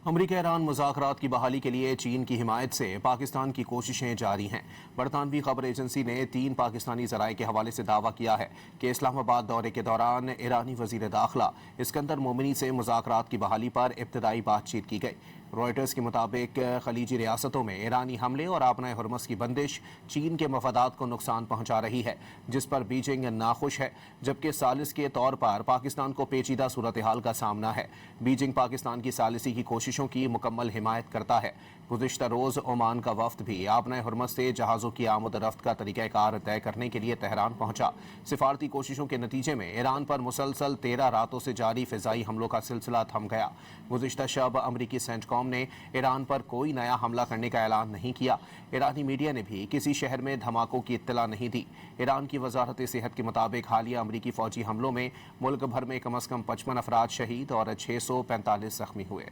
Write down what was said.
امریکہ ایران مذاکرات کی بحالی کے لیے چین کی حمایت سے پاکستان کی کوششیں جاری ہیں۔ برطانوی خبر ایجنسی نے 3 پاکستانی ذرائع کے حوالے سے دعویٰ کیا ہے کہ اسلام آباد دورے کے دوران ایرانی وزیر داخلہ اسکندر مومنی سے مذاکرات کی بحالی پر ابتدائی بات چیت کی گئی۔ رائٹرز کے مطابق خلیجی ریاستوں میں ایرانی حملے اور آبنائے ہرمز کی بندش چین کے مفادات کو نقصان پہنچا رہی ہے، جس پر بیجنگ ناخوش ہے، جبکہ ثالث کے طور پر پاکستان کو پیچیدہ صورتحال کا سامنا ہے۔ بیجنگ پاکستان کی ثالثی کی کوششوں کی مکمل حمایت کرتا ہے۔ گزشتہ روز عمان کا وفد بھی آبنائے ہرمز سے جہازوں کی آمد و رفت کا طریقہ کار طے کرنے کے لیے تہران پہنچا۔ سفارتی کوششوں کے نتیجے میں ایران پر مسلسل 13 راتوں سے جاری فضائی حملوں کا سلسلہ تھم گیا۔ گزشتہ شب امریکی سینٹ کام نے ایران پر کوئی نیا حملہ کرنے کا اعلان نہیں کیا۔ ایرانی میڈیا نے بھی کسی شہر میں دھماکوں کی اطلاع نہیں دی۔ ایران کی وزارت صحت کے مطابق حالیہ امریکی فوجی حملوں میں ملک بھر میں کم از کم 55 افراد شہید اور 645 زخمی ہوئے۔